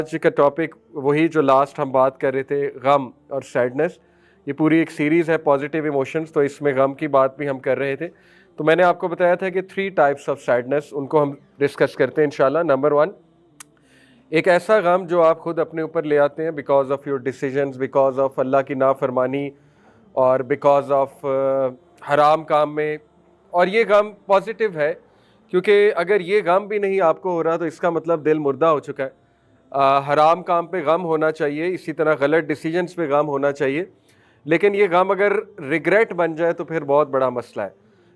आज का टॉपिक वही जो लास्ट हम बात कर रहे थे, गम और सैडनेस। ये पूरी एक सीरीज़ है पॉजिटिव इमोशंस, तो इसमें गम की बात भी हम कर रहे थे। तो मैंने आपको बताया था कि 3 टाइप्स ऑफ सैडनेस, उनको हम डिस्कस करते हैं इंशाल्लाह। नंबर 1, एक ऐसा गम जो आप खुद अपने ऊपर ले आते हैं because of your decisions, because of Allah की नाफरमानी और बिकॉज ऑफ हराम काम में। और ये गम पॉजिटिव है, क्योंकि अगर ये गम भी नहीं आपको हो रहा तो इसका मतलब दिल मुर्दा हो चुका है। हराम काम पे गम होना चाहिए, इसी तरह गलत डिसीजंस पे गम होना चाहिए, लेकिन ये गम अगर रिग्रेट बन जाए तो फिर बहुत बड़ा मसला है।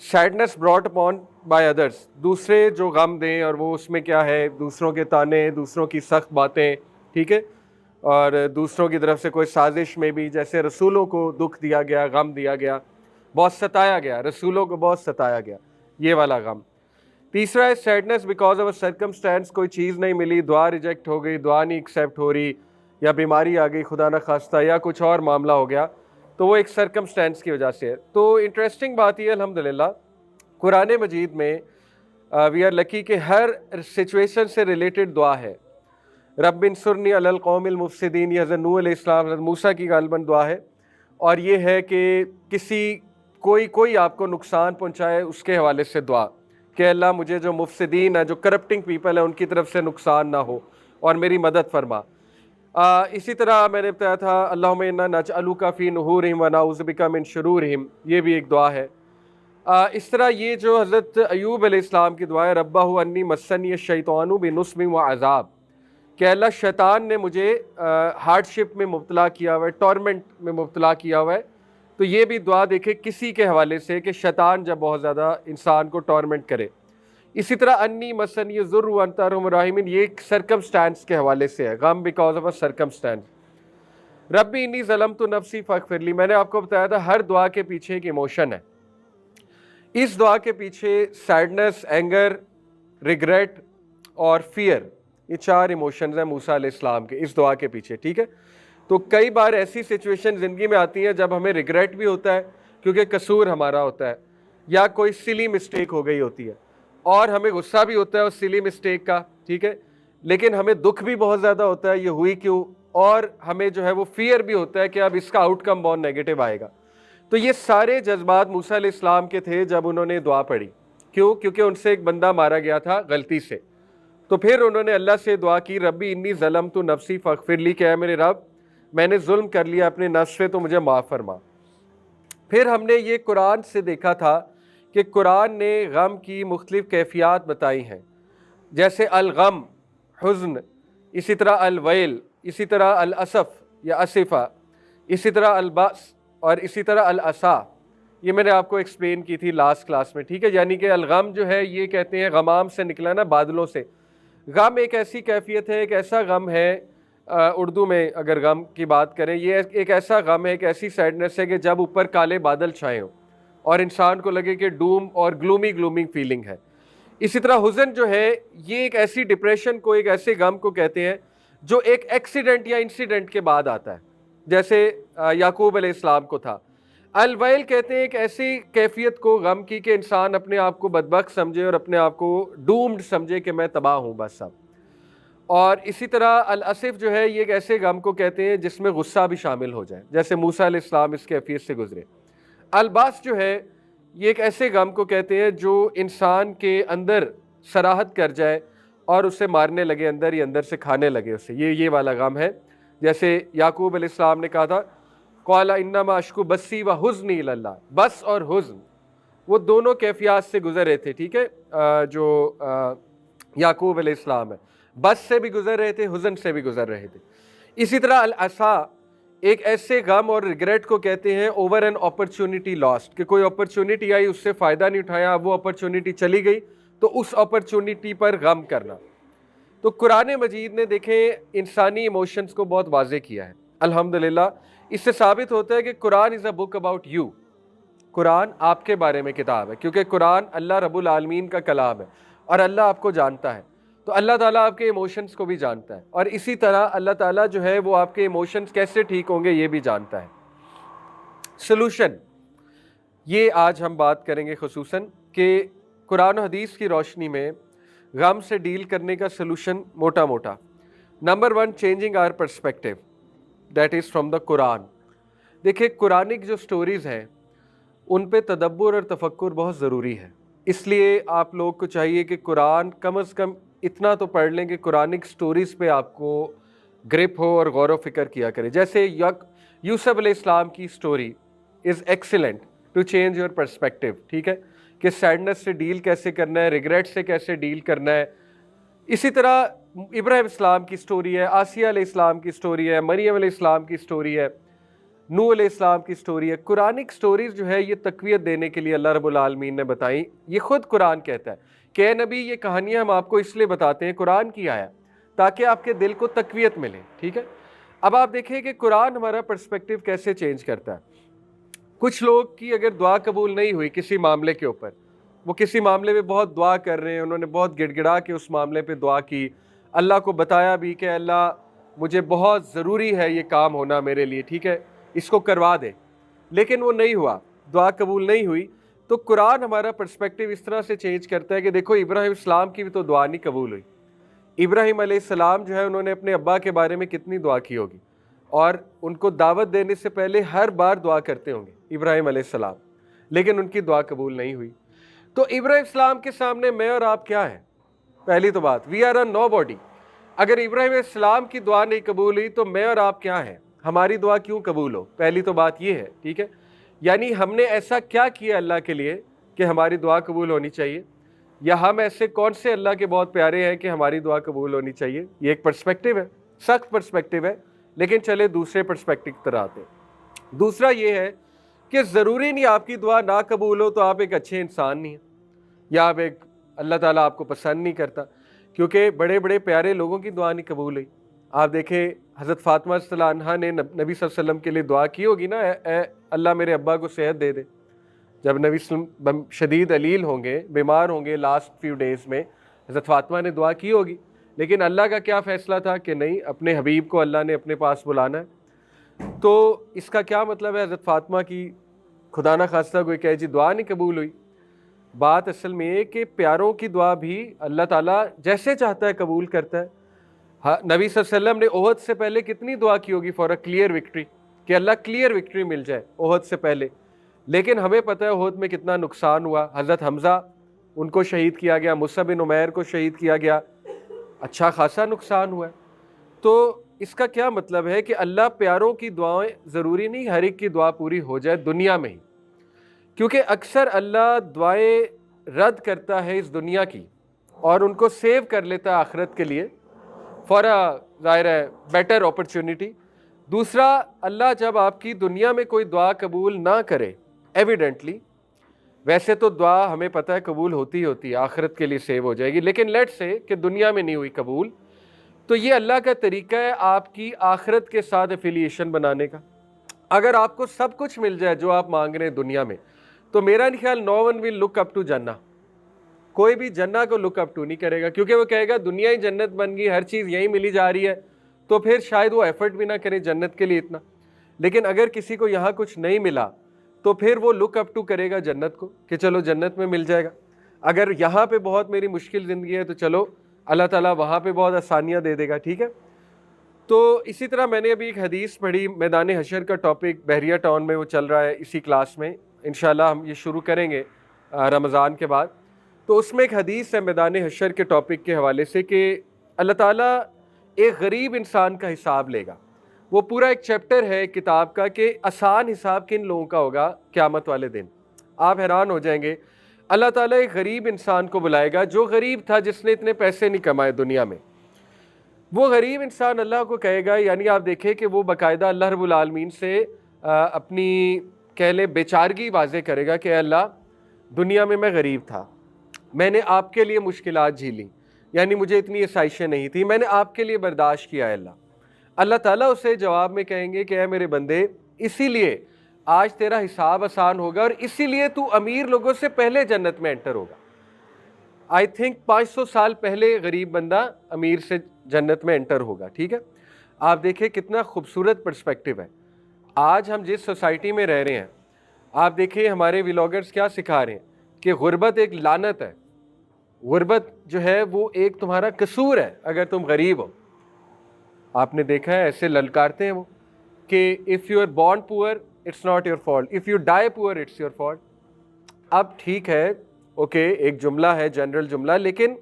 Sadness brought upon by others, दूसरे जो गम दें, और वो उसमें क्या है, दूसरों के ताने, दूसरों की सख्त बातें, ठीक है, और दूसरों की तरफ से कोई साजिश में भी, जैसे रसूलों को दुख दिया गया, गम दिया गया, बहुत सताया गया, रसूलों को बहुत सताया गया, ये वाला गम। तीसरा है sadness because of a circumstance, कोई चीज़ नहीं मिली, दुआ रिजेक्ट हो गई, दुआ नहीं एक्सेप्ट हो रही, या बीमारी आ गई खुदा न खास्ता, या कुछ और मामला हो गया, तो वो एक सर्कमस्टेंस की वजह से है। तो इंटरेस्टिंग बात ये अल्हम्दुलिल्लाह कुरान मजीद में वी आर लकी कि हर सिचुएशन से रिलेटेड दुआ है। रब्बिन सुरनी अलल कौमिल मुफसिदीन, ये हज़रत नूह अलैहिस्सलाम, हज़रत मूसा की गालबन दुआ है, और ये है कि किसी कोई आपको नुकसान पहुँचाए उसके हवाले से दुआ कि अल्लाह मुझे जो मुफसिदीन है, जो करप्टिंग पीपल है, उनकी तरफ से नुकसान ना हो और मेरी मदद फरमा। इसी तरह मैंने बताया था अल्लाहुम्मा इन्ना नजअलुका फी नुहुरिहिम व नऊज़ु बिका मिन शुरूरिहिम, ये भी एक दुआ है। इस तरह ये जो हज़रत अय्यूब अलैहिस्सलाम की दुआ है, रब्बहु अन्नी मस्सनी शैतानु बिनुस्बिन व अज़ाब, कि अल्लाह शैतान ने मुझे हार्डशिप में मुब्तला किया हुआ है, टॉर्मेंट में मुब्तला किया हुआ है। तो ये भी दुआ देखे किसी के हवाले से कि शैतान जब बहुत ज़्यादा इंसान को टॉर्मेंट करे। इसी तरह अन्नी मसनी ज़ुर्र व अंता अरहमुर राहिमीन, ये एक सर्कमस्टेंस के हवाले से है, गम बिकॉज ऑफ अ सर्कमस्टेंस। रब्बी इन्नी ज़लमतु नफ्सी फ़ग़फ़िरली, मैंने आपको बताया था हर दुआ के पीछे एक इमोशन है। इस दुआ के पीछे सैडनेस, एंगर, रिग्रेट और फियर, ये 4 इमोशंस हैं मूसा अलैहिस्सलाम के इस दुआ के पीछे, ठीक है। तो कई बार ऐसी सिचुएशन ज़िंदगी में आती हैं जब हमें रिग्रेट भी होता है क्योंकि कसूर हमारा होता है, या कोई सिली मिस्टेक हो गई होती है, और हमें गुस्सा भी होता है उस सिली मिस्टेक का, ठीक है, लेकिन हमें दुख भी बहुत ज़्यादा होता है ये हुई क्यों, और हमें जो है वो फियर भी होता है कि अब इसका आउटकम बहुत नेगेटिव आएगा। तो ये सारे जज्बात मूसा अलैहिस्सलाम के थे जब उन्होंने दुआ पढ़ी। क्यों? क्योंकि उनसे एक बंदा मारा गया था गलती से। तो फिर उन्होंने अल्लाह से दुआ की, रब्बी इन्नी ज़लमतु नफ्सी फ़ग़फ़िरली, क्या है मेरे रब, मैंने जुल्म कर लिया अपने नफ्स से, तो मुझे माफ़ फरमा। फिर हमने ये कुरान से देखा था कि कुरान ने गम की मुख्तलिफ़ कैफियत बताई हैं, जैसे अल-गम, हुज़्न, इसी तरह अल-वैल, इसी तरह अल-असफ़ या असिफ़ा, इसी तरह अल-बअस, और इसी तरह अल-असा। ये मैंने आपको एक्सप्लेन की थी लास्ट क्लास में, ठीक है। यानी कि अल-गम जो है ये कहते हैं गमाम से निकला ना, बादलों से। गम एक ऐसी कैफियत है, एक ऐसा गम है, उर्दू में अगर गम की बात करें, ये एक ऐसा गम है, एक ऐसी सैडनेस है कि जब ऊपर काले बादल छाए हों और इंसान को लगे कि डूम और ग्लूमी फीलिंग है। इसी तरह हुज़न जो है ये एक ऐसी डिप्रेशन को, एक ऐसे गम को कहते हैं जो एक एक्सीडेंट या इंसिडेंट के बाद आता है, जैसे याकूब अलैहिस्सलाम को था। अल-वैल कहते हैं एक ऐसी कैफियत को गम की कि इंसान अपने आप को बदबख्त समझे और अपने आप को डूम्ड समझे कि मैं तबाह हूँ बस अब। और इसी तरह अल-असिफ़ जो है ये एक ऐसे गम को कहते हैं जिसमें गुस्सा भी शामिल हो जाए, जैसे मूसा अलैहिस्सलाम इस कैफियत से गुजरे। अल-बास जो है ये एक ऐसे गम को कहते हैं जो इंसान के अंदर सराहत कर जाए और उसे मारने लगे, अंदर ही अंदर से खाने लगे उसे, ये वाला गम है। जैसे याकूब अलैहिस्सलाम ने कहा था, क़ाला इन्नमा अश्कु बस्सी व हुज़्नी इलल्लाह, बस और हुज़्न वो दोनों कैफियत से गुजर रहे थे, ठीक है। जो याकूब अलैहिस्सलाम है, बस से भी गुजर रहे थे, हुज़्न से भी गुजर रहे थे। इसी तरह अल-असा एक ऐसे गम और रिग्रेट को कहते हैं ओवर एन अपॉर्चुनिटी लॉस्ट, कि कोई अपॉर्चुनिटी आई उससे फ़ायदा नहीं उठाया, वो अपॉर्चुनिटी चली गई, तो उस अपॉर्चुनिटी पर गम करना। तो कुरान मजीद ने देखें इंसानी इमोशंस को बहुत वाज़ेह किया है अल्हम्दुलिल्लाह। इससे साबित होता है कि Quran is a book about you, Quran आपके बारे में किताब है, क्योंकि कुरान अल्लाह रब्बुल आलमीन का कलाम है और अल्लाह आपको जानता है, तो अल्लाह ताला आपके इमोशंस को भी जानता है, और इसी तरह अल्लाह ताला जो है वो आपके इमोशंस कैसे ठीक होंगे ये भी जानता है। सलूशन, ये आज हम बात करेंगे खुसूसन कि कुरान और हदीस की रोशनी में गम से डील करने का सलूशन मोटा मोटा। Number 1, changing our perspective, that is from the Quran. देखिए, कुरानिक जो स्टोरीज़ हैं उन पे तदब्बुर और तफक्कुर बहुत ज़रूरी है। इसलिए आप लोग को चाहिए कि कुरान कम से कम इतना तो पढ़ लें कि कुरानिक स्टोरीज़ पे आपको ग्रिप हो और गौर व फिक्र किया करें। जैसे यूसुफ अलैहिस्सलाम की story is excellent to change your perspective, ठीक है, कि सैडनेस से डील कैसे करना है, रिग्रेट से कैसे डील करना है। इसी तरह इब्राहिम इस्लाम की स्टोरी है, आसिया अलैहिस्सलाम की स्टोरी है, मरियम अलैहिस्सलाम की स्टोरी है, नूह अलैहिस्सलाम की स्टोरी है। कुरानिक स्टोरीज जो है ये तक़वियत देने के लिए अल्लाह रब्बुल आलमीन ने बताई। ये खुद कुरान कहता है कि ए नबी, ये कहानियाँ हम आपको इसलिए बताते हैं, कुरान की आया, ताकि आपके दिल को तक़वियत मिले, ठीक है। अब आप देखें कि कुरान हमारा पर्सपेक्टिव कैसे चेंज करता है। कुछ लोग की अगर दुआ कबूल नहीं हुई किसी मामले के ऊपर, वो किसी मामले में बहुत दुआ कर रहे हैं, उन्होंने बहुत गिड़गिड़ा के उस मामले पे दुआ की, अल्लाह को बताया भी कि अल्लाह मुझे बहुत ज़रूरी है ये काम होना मेरे लिए, ठीक है, इसको करवा दे, लेकिन वो नहीं हुआ, दुआ कबूल नहीं हुई। तो कुरान हमारा पर्सपेक्टिव इस तरह से चेंज करता है कि देखो, इब्राहिम इस्लाम की भी तो दुआ नहीं कबूल हुई। इब्राहिम अलैहिस्सलाम जो है उन्होंने अपने अब्बा के बारे में कितनी दुआ की होगी, और उनको दावत देने से पहले हर बार दुआ करते होंगे इब्राहिम अलैहिस्सलाम, लेकिन उनकी दुआ कबूल नहीं हुई। तो इब्राहिम इस्लाम के सामने मैं और आप क्या है? पहली तो बात, वी आर अ नोबॉडी। अगर इब्राहिम इस्लाम की दुआ नहीं कबूल हुई तो मैं और आप क्या हैं? हमारी दुआ क्यों कबूल हो? पहली तो बात ये है, ठीक है। यानी हमने ऐसा क्या किया अल्लाह के लिए कि हमारी दुआ कबूल होनी चाहिए, या हम ऐसे कौन से अल्लाह के बहुत प्यारे हैं कि हमारी दुआ कबूल होनी चाहिए? ये एक पर्सपेक्टिव है, सख्त पर्सपेक्टिव है। लेकिन चले दूसरे पर्सपेक्टिव की तरह आते हैं। दूसरा ये है कि ज़रूरी नहीं आपकी दुआ ना कबूल हो तो आप एक अच्छे इंसान नहीं हैं, या आप एक अल्लाह ताला आपको पसंद नहीं करता, क्योंकि बड़े बड़े प्यारे लोगों की दुआ नहीं कबूल हुई। आप देखें, हज़रत फ़ातिमा रज़ियल्लाहु अन्हा ने नबी सल्लल्लाहु अलैहि वसल्लम के लिए दुआ की होगी ना, अल्लाह मेरे अब्बा को सेहत दे दे। जब नबी वसल्लम शदीद अलील होंगे, बीमार होंगे लास्ट फ्यू डेज़ में, हज़रत फ़ातिमा ने दुआ की होगी, लेकिन अल्लाह का क्या फ़ैसला था कि नहीं, अपने हबीब को अल्लाह ने अपने पास बुलाना है। तो इसका क्या मतलब है? हज़रत फ़ातिमा की खुदा न खास्ता कोई कहे जी दुआ नहीं कबूल हुई। बात असल में ये कि प्यारों की दुआ भी अल्लाह ताला जैसे चाहता है कबूल करता है। हाँ, नबी सल्लल्लाहु अलैहि वसल्लम ने ओहद से पहले कितनी दुआ की होगी फॉर अ क्लियर विक्ट्री, कि अल्लाह क्लियर विक्ट्री मिल जाए ओहद से पहले। लेकिन हमें पता है ओहद में कितना नुकसान हुआ। हज़रत हमज़ा, उनको शहीद किया गया, मुसअब बिन उमैर को शहीद किया गया, अच्छा खासा नुकसान हुआ है। तो इसका क्या मतलब है कि अल्लाह प्यारों की दुआएं, ज़रूरी नहीं हर एक की दुआ पूरी हो जाए दुनिया में ही, क्योंकि अक्सर अल्लाह दुआएं रद्द करता है इस दुनिया की और उनको सेव कर लेता है आखिरत के लिए, फॉर अ ज़ाहिर है बेटर अपॉर्चुनिटी। दूसरा, अल्लाह जब आपकी दुनिया में कोई दुआ कबूल ना करे, एविडेंटली, वैसे तो दुआ हमें पता है कबूल होती है, आखिरत के लिए सेव हो जाएगी, लेकिन लेट्स से कि दुनिया में नहीं हुई कबूल, तो ये अल्लाह का तरीका है आपकी आखिरत के साथ एफिलिएशन बनाने का। अगर आपको सब कुछ मिल जाए जो आप मांग रहे हैं दुनिया में, तो मेरा नहीं ख्याल no one will look up to Jannah, कोई भी जन्ना को लुक अप टू नहीं करेगा, क्योंकि वो कहेगा दुनिया ही जन्नत बन गई, हर चीज़ यहीं मिली जा रही है, तो फिर शायद वो एफर्ट भी ना करे जन्नत के लिए इतना। लेकिन अगर किसी को यहाँ कुछ नहीं मिला तो फिर वो लुक अप टू करेगा जन्नत को कि चलो जन्नत में मिल जाएगा। अगर यहाँ पे बहुत मेरी मुश्किल ज़िंदगी है तो चलो अल्लाह ताला वहाँ पे बहुत आसानियाँ दे देगा, ठीक है। तो इसी तरह मैंने अभी एक हदीस पढ़ी, मैदान हशर का टॉपिक बहरिया टाउन में वो चल रहा है इसी क्लास में, इंशाल्लाह हम ये शुरू करेंगे रमज़ान के बाद। तो उसमें एक हदीस है मैदान हशर के टॉपिक के हवाले से कि अल्लाह ताला एक गरीब इंसान का हिसाब लेगा। वो पूरा एक चैप्टर है किताब का कि आसान हिसाब किन लोगों का होगा क़यामत वाले दिन। आप हैरान हो जाएंगे। अल्लाह ताला एक गरीब इंसान को बुलाएगा, जो गरीब था, जिसने इतने पैसे नहीं कमाए दुनिया में। वो गरीब इंसान अल्लाह को कहेगा, यानी आप देखें कि वो बाकायदा अल्लाह रब्बुल आलमीन से अपनी कह लें बेचारगी वाज़े करेगा कि अल्लाह, दुनिया में मैं गरीब था, मैंने आपके लिए मुश्किलात झेली, यानी मुझे इतनी आसाइशें नहीं थी, मैंने आपके लिए बर्दाश्त किया है अल्लाह। अल्लाह ताला उसे जवाब में कहेंगे कि ऐ मेरे बंदे, इसीलिए आज तेरा हिसाब आसान होगा और इसीलिए तू अमीर लोगों से पहले जन्नत में एंटर होगा। आई थिंक 500 साल पहले गरीब बंदा अमीर से जन्नत में एंटर होगा, ठीक है। आप देखें कितना खूबसूरत पर्सपेक्टिव है। आज हम जिस सोसाइटी में रह रहे हैं, आप देखिए हमारे व्लॉगर्स क्या सिखा रहे हैं कि गुर्बत एक लानत है, गुर्बत जो है वो एक तुम्हारा कसूर है अगर तुम गरीब हो। آپ نے دیکھا ہے ایسے للکارتے ہیں وہ کہ if you are born poor it's not your fault, if you die poor it's your fault. اب ٹھیک ہے, اوکے, ایک جملہ ہے, جنرل جملہ, لیکن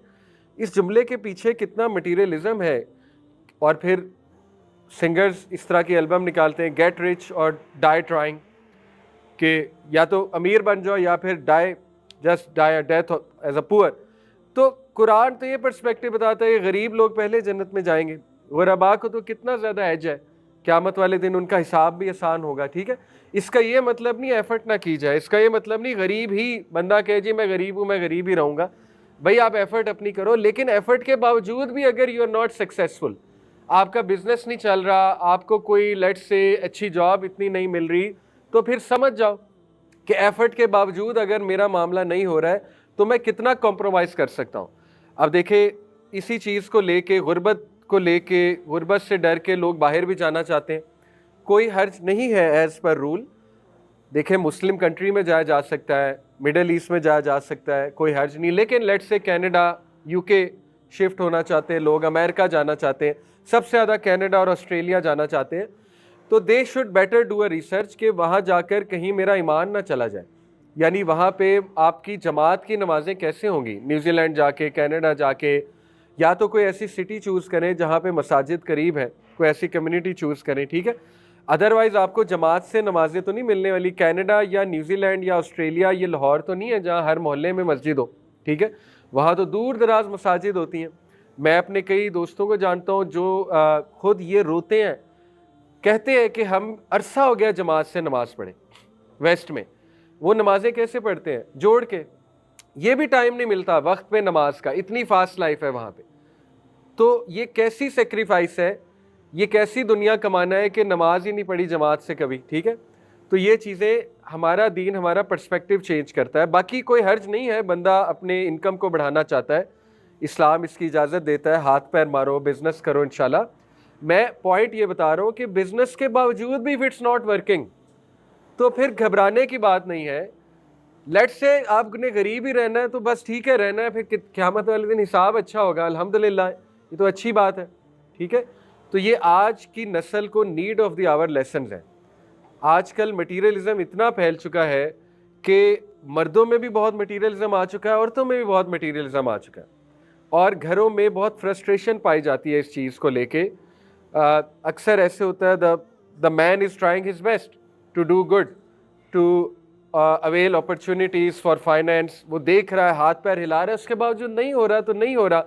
اس جملے کے پیچھے کتنا مٹیریلزم ہے. اور پھر سنگرز اس طرح کی البم نکالتے ہیں, گیٹ رچ اور ڈائی ٹرائنگ, کہ یا تو امیر بن جاؤ یا پھر die, just die death is a poor. تو قرآن تو یہ پرسپیکٹو بتاتا ہے کہ غریب لوگ پہلے جنت میں جائیں گے, غرباء کو تو کتنا زیادہ ایج ہے, قیامت والے دن ان کا حساب بھی آسان ہوگا. ٹھیک ہے, اس کا یہ مطلب نہیں ایفرٹ نہ کی جائے, اس کا یہ مطلب نہیں غریب ہی بندہ کہے جی میں غریب ہوں میں غریب ہی رہوں گا. بھائی آپ ایفرٹ اپنی کرو, لیکن ایفرٹ کے باوجود بھی اگر یو آر ناٹ سکسیزفل, آپ کا بزنس نہیں چل رہا, آپ کو کوئی لیٹ سے اچھی جاب اتنی نہیں مل رہی, تو پھر سمجھ جاؤ کہ ایفرٹ کے باوجود اگر میرا معاملہ نہیں ہو رہا ہے تو میں کتنا کمپرومائز کر سکتا ہوں. اب دیکھیں اسی چیز کو لے کے, غربت کو لے کے, غربت سے ڈر کے لوگ باہر بھی جانا چاہتے ہیں, کوئی حرج نہیں ہے ایز پر رول. دیکھیں مسلم کنٹری میں جایا جا سکتا ہے, مڈل ایسٹ میں جایا جا سکتا ہے, کوئی حرج نہیں. لیکن لیٹ سے کینیڈا, یو کے شفٹ ہونا چاہتے ہیں لوگ, امریکہ جانا چاہتے ہیں, سب سے زیادہ کینیڈا اور آسٹریلیا جانا چاہتے ہیں, تو they should better do a research کہ وہاں جا کر کہیں میرا ایمان نہ چلا جائے. یعنی وہاں پہ آپ کی جماعت کی نمازیں کیسے ہوں گی, نیوزی لینڈ جا کے, کینیڈا جا کے, یا تو کوئی ایسی سٹی چوز کریں جہاں پہ مساجد قریب ہے, کوئی ایسی کمیونٹی چوز کریں. ٹھیک ہے, ادروائز آپ کو جماعت سے نمازیں تو نہیں ملنے والی. کینیڈا یا نیوزی لینڈ یا آسٹریلیا یہ لاہور تو نہیں ہے جہاں ہر محلے میں مسجد ہو. ٹھیک ہے, وہاں تو دور دراز مساجد ہوتی ہیں. میں اپنے کئی دوستوں کو جانتا ہوں جو خود یہ روتے ہیں, کہتے ہیں کہ ہم عرصہ ہو گیا جماعت سے نماز پڑھے. ویسٹ میں وہ نمازیں کیسے پڑھتے ہیں, جوڑ کے, یہ بھی ٹائم نہیں ملتا وقت پہ نماز کا, اتنی فاسٹ لائف ہے وہاں پہ. تو یہ کیسی سیکریفائس ہے, یہ کیسی دنیا کمانا ہے کہ نماز ہی نہیں پڑھی جماعت سے کبھی. ٹھیک ہے, تو یہ چیزیں ہمارا دین ہمارا پرسپیکٹیو چینج کرتا ہے. باقی کوئی حرج نہیں ہے, بندہ اپنے انکم کو بڑھانا چاہتا ہے, اسلام اس کی اجازت دیتا ہے, ہاتھ پیر مارو, بزنس کرو انشاءاللہ. میں پوائنٹ یہ بتا رہا ہوں کہ بزنس کے باوجود بھی اٹس ناٹ ورکنگ تو پھر گھبرانے کی بات نہیں ہے. لیٹ سے آپ نے غریب ہی رہنا ہے تو بس ٹھیک ہے رہنا ہے, پھر قیامت والے دن حساب اچھا ہوگا, الحمدللہ, یہ تو اچھی بات ہے. ٹھیک ہے, تو یہ آج کی نسل کو need of the hour lessons ہیں. آج کل مٹیریلزم اتنا پھیل چکا ہے کہ مردوں میں بھی بہت مٹیریلزم آ چکا ہے, عورتوں میں بھی بہت مٹیریلزم آ چکا ہے, اور گھروں میں بہت فرسٹریشن پائی جاتی ہے اس چیز کو لے کے. اکثر ایسے ہوتا ہے the man is trying his best to do good, to avail opportunities for finance, وہ دیکھ رہا ہے, ہاتھ پیر ہلا رہا ہے, اس کے باوجود نہیں ہو رہا تو نہیں ہو رہا.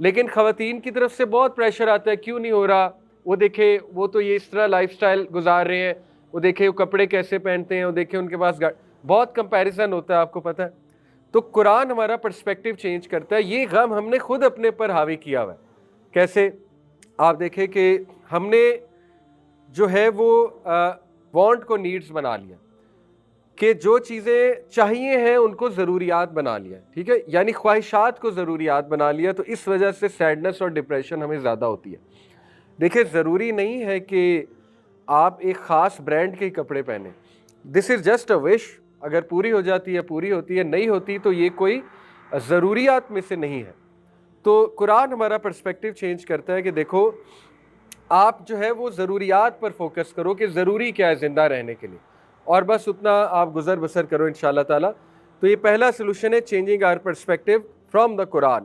لیکن خواتین کی طرف سے بہت پریشر آتا ہے, کیوں نہیں ہو رہا, وہ دیکھے وہ تو یہ اس طرح لائف سٹائل گزار رہے ہیں, وہ دیکھے وہ کپڑے کیسے پہنتے ہیں, وہ دیکھے ان کے پاس بہت کمپیریزن ہوتا ہے, آپ کو پتہ ہے. تو قرآن ہمارا پرسپیکٹیو چینج کرتا ہے. یہ غم ہم نے خود اپنے پر حاوی کیا ہوا ہے. کیسے, آپ دیکھیں کہ ہم نے جو ہے وہ وانٹ کو نیڈز بنا لیا, کہ جو چیزیں چاہیے ہیں ان کو ضروریات بنا لیا. ٹھیک ہے, یعنی خواہشات کو ضروریات بنا لیا, تو اس وجہ سے سیڈنس اور ڈپریشن ہمیں زیادہ ہوتی ہے. دیکھیں ضروری نہیں ہے کہ آپ ایک خاص برانڈ کے کپڑے پہنیں, دس از جسٹ اے وش, اگر پوری ہو جاتی ہے پوری ہوتی ہے, نہیں ہوتی تو یہ کوئی ضروریات میں سے نہیں ہے. تو قرآن ہمارا پرسپیکٹیو چینج کرتا ہے کہ دیکھو آپ جو ہے وہ ضروریات پر فوکس کرو کہ ضروری کیا ہے زندہ رہنے کے لیے, اور بس اتنا آپ گزر بسر کرو انشاءاللہ تعالی. تو یہ پہلا سلوشن ہے, changing our perspective from the Quran.